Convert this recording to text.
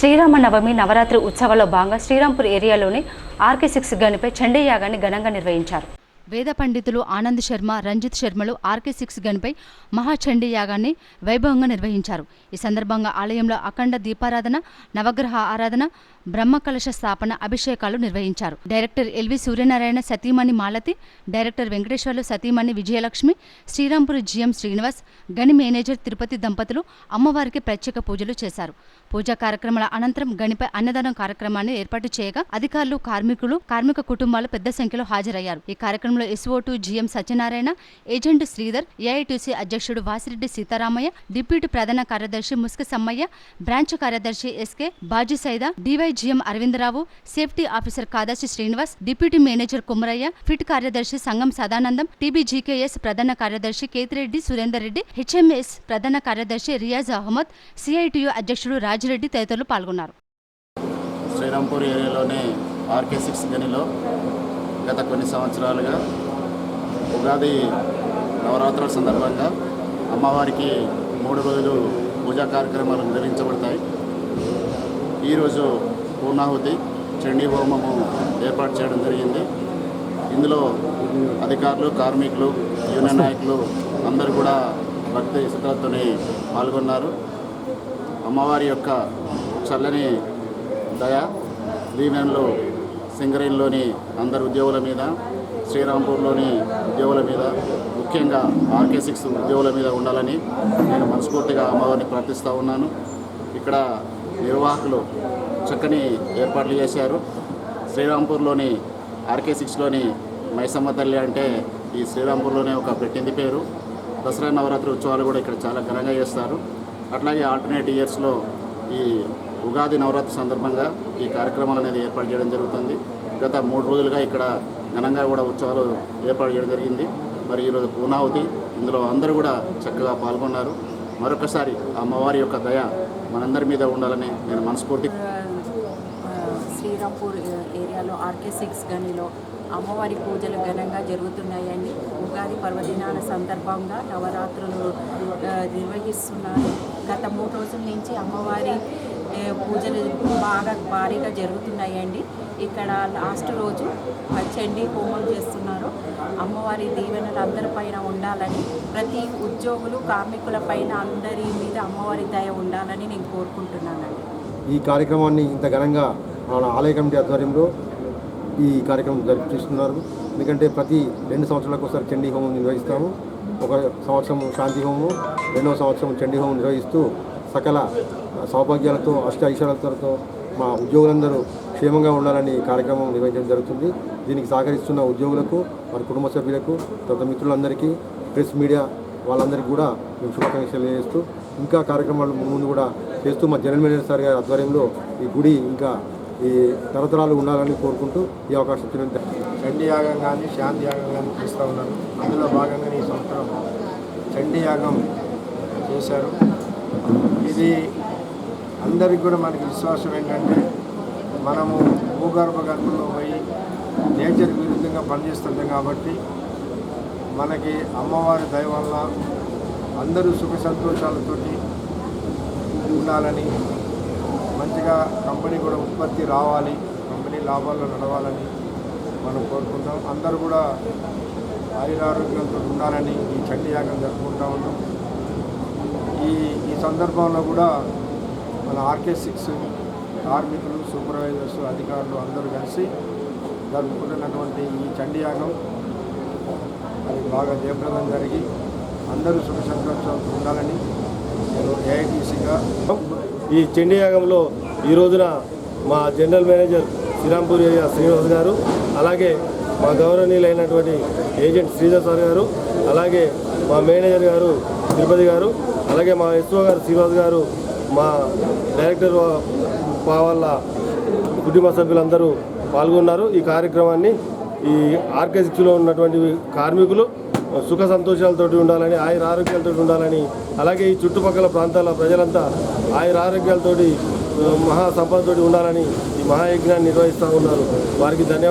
శ్రీరామనవమి నవరాత్రి ఉత్సవాల్లో భాగంగా శ్రీరాంపూర్ ఏరియాలోని ఆర్కే6 గనిపై చండీ యాగాన్ని ఘనంగా నిర్వహించారు. వేద పండితులు ఆనంద్ శర్మ, రంజిత్ శర్మలు ఆర్కే6 గనిపై మహాచండీ యాగాన్ని వైభవంగా నిర్వహించారు. ఈ సందర్భంగా ఆలయంలో అఖండ దీపారాధన, నవగ్రహ ఆరాధన, బ్రహ్మకలశ స్థాపన, అభిషేకాలు నిర్వహించారు. డైరెక్టర్ ఎల్వి సూర్యనారాయణ సతీమణి మాలతి, డైరెక్టర్ వెంకటేశ్వర్లు సతీమణి విజయలక్ష్మి, శ్రీరాంపూర్ జిఎం శ్రీనివాస్, గని మేనేజర్ తిరుపతి దంపతులు అమ్మవారికి ప్రత్యేక పూజలు చేశారు. పూజా కార్యక్రమాల అనంతరం గనిపై అన్నదానం కార్యక్రమాన్ని ఏర్పాటు చేయగా అధికారులు, కార్మిక కుటుంబాలు పెద్ద సంఖ్యలో హాజరయ్యారు. ఈ కార్యక్రమంలో SO2 GM Satyanarayana, agent Sridhar, AITC అధ్యక్షుడు వాసిరెడ్డి సీతారామయ్య, డిప్యూటీ ప్రధాన కార్యదర్శి ముస్క సమ్మయ్య, బ్రాంచ్ కార్యదర్శి SK Baji Saida, DYGM Aravindarao, safety officer Kadasi Srinivas, deputy manager Kumaraiah, pit కార్యదర్శి సంగం సదానందం, టీబీజీకేఎస్ ప్రధాన కార్యదర్శి కేతిరెడ్డి సురేందర్ రెడ్డి, HMS ప్రధాన కార్యదర్శి రియాజ్ అహ్మద్, CITU అధ్యక్షుడు రాజిరెడ్డి తదితరులు పాల్గొన్నారు. శ్రీరాంపూర్ ఏరియాలోని ఆర్కే6 గనిలో గత కొన్ని సంవత్సరాలుగా ఉగాది నవరాత్రుల సందర్భంగా అమ్మవారికి 3 రోజులు పూజా కార్యక్రమాలు నిర్వహించబడతాయి. ఈరోజు పూర్ణాహుతి, చండీ హోమము ఏర్పాటు చేయడం జరిగింది. ఇందులో అధికారులు, కార్మికులు, యూనియన్ నాయకులు అందరూ కూడా భక్తి శ్రద్ధలతో పాల్గొన్నారు. అమ్మవారి యొక్క చల్లని దయ, దీవెనలు సింగరేణిలోని అందరు ఉద్యోగుల మీద, శ్రీరాంపూర్లోని ఉద్యోగుల మీద, ముఖ్యంగా ఆర్కే6 ఉద్యోగుల మీద ఉండాలని నేను మనస్ఫూర్తిగా అమ్మవారిని ప్రార్థిస్తూ ఉన్నాను. ఇక్కడ నిర్వాహకులు చక్కని ఏర్పాట్లు చేశారు. శ్రీరాంపూర్లోని ఆర్కే6లోని మైసమ్మ తల్లి అంటే ఈ శ్రీరాంపూర్లోనే ఒక పెట్టింది పేరు. దసరా నవరాత్రి ఉత్సవాలు కూడా ఇక్కడ చాలా ఘనంగా చేస్తారు. అట్లాగే ఆల్టర్నేట్ ఇయర్స్లో ఈ ఉగాది నవరాత్రి సందర్భంగా ఈ కార్యక్రమాలు అనేది ఏర్పాటు చేయడం జరుగుతుంది. గత 3 రోజులుగా ఇక్కడ ఘనంగా కూడా ఉత్సవాలు ఏర్పాటు చేయడం జరిగింది. మరి ఈరోజు పూర్ణాహుతి, ఇందులో అందరూ కూడా చక్కగా పాల్గొన్నారు. మరొకసారి అమ్మవారి యొక్క దయ మనందరి మీద ఉండాలని నేను మనస్ఫూర్తి. శ్రీరాంపూర్ ఏరియాలో ఆర్కే6 గనిలో అమ్మవారి పూజలు ఘనంగా జరుగుతున్నాయండి. ఉగాది పర్వదినాల సందర్భంగా నవరాత్రులు నిర్వహిస్తున్నారు. గత 3 రోజుల నుంచి అమ్మవారి పూజలు బాగా భారీగా జరుగుతున్నాయండి. ఇక్కడ లాస్ట్ రోజు చండీ హోమం చేస్తున్నారు. అమ్మవారి దీవెనలు అందరిపైన ఉండాలని, ప్రతి ఉద్యోగులు, కార్మికుల పైన అందరి మీద అమ్మవారి దయ ఉండాలని నేను కోరుకుంటున్నానండి. ఈ కార్యక్రమాన్ని ఇంత ఘనంగా మన ఆలయ కమిటీ ఆధ్వర్యంలో ఈ కార్యక్రమం జరిపిస్తున్నారు. ఎందుకంటే ప్రతి 2 సంవత్సరాలకు ఒకసారి చండీ హోమం నిర్వహిస్తాము. ఒక సంవత్సరం శాంతి హోమం, 2వ సంవత్సరం చండీ హోమం నిర్వహిస్తూ సకల సౌభాగ్యాలతో, ఐశ్వర్యాలతో మా ఉద్యోగులందరూ క్షేమంగా ఉండాలని కార్యక్రమం నిర్వహించడం జరుగుతుంది. దీనికి సహకరిస్తున్న ఉద్యోగులకు, వారి కుటుంబ సభ్యులకు, తర్వాత మిత్రులందరికీ, ప్రెస్ మీడియా వాళ్ళందరికీ కూడా మేము శుభాకాంక్షలు తెలియజేస్తూ ఇంకా కార్యక్రమాలు ముందు కూడా చేస్తూ మా జనరల్ మేనేజర్ సార్ గారి ఆధ్వర్యంలో ఈ గుడి ఇంకా ఈ తరతరాలు ఉండాలని కోరుకుంటూ ఈ అవకాశం ఇచ్చినందుకు చండీ యాగం కానీ శాంతి యాగం కానీ చేస్తూ ఉన్నారు. అందులో భాగంగా ఈ సంవత్సరం చండీ యాగం చేశారు. ఇది అందరికి కూడా మనకి విశ్వాసం ఏంటంటే, మనము భూగర్భ గర్భంలో పోయి నేచర్ విరుద్ధంగా పనిచేస్తుంటాం కాబట్టి మనకి అమ్మవారి దయ వల్ల అందరూ సుఖ సంతోషాలతోటి ఉండాలని, మంచిగా కంపెనీ కూడా ఉత్పత్తి రావాలి, కంపెనీ లాభాల్లో నడవాలని మనం కోరుకుంటాం. అందరూ కూడా ఆయురారోగ్యంతో ఉండాలని ఈ చండీ యాగం జరుపుకుంటూ ఉన్నాం. ఈ సందర్భంలో కూడా మన ఆర్కే6 కార్మికులు, సూపర్వైజర్స్, అధికారులు అందరూ కలిసి జరుపుకుంటున్నటువంటి ఈ చండీ యాగం అది బాగా జయప్రదం జరిగి అందరూ సుఖ సంతోషాలతో ఉండాలని నేను AITCగా ఈ చండీ యాగంలో ఈ రోజున మా general manager Srirampur area Srinivas గారు, అలాగే మా గౌరవనీయులైనటువంటి ఏజెంట్ శ్రీధర్ సార్ గారు, అలాగే మా మేనేజర్ గారు తిరుపతి గారు, అలాగే మా SO గారు శ్రీనివాస్ గారు, మా డైరెక్టర్ వాళ్ళ కుటుంబ సభ్యులందరూ పాల్గొన్నారు. ఈ కార్యక్రమాన్ని ఈ ఆర్కే6లో ఉన్నటువంటి కార్మికులు సుఖ సంతోషాలతోటి ఉండాలని, ఆరోగ్యాలతో ఉండాలని, అలాగే ఈ చుట్టుపక్కల ప్రాంతాల ప్రజలంతా ఆరోగ్యాలతోటి మహా సంపదతోటి ఉండాలని ఈ మహాయజ్ఞాన్ని నిర్వహిస్తూ ఉన్నారు. వారికి ధన్యవాదాలు.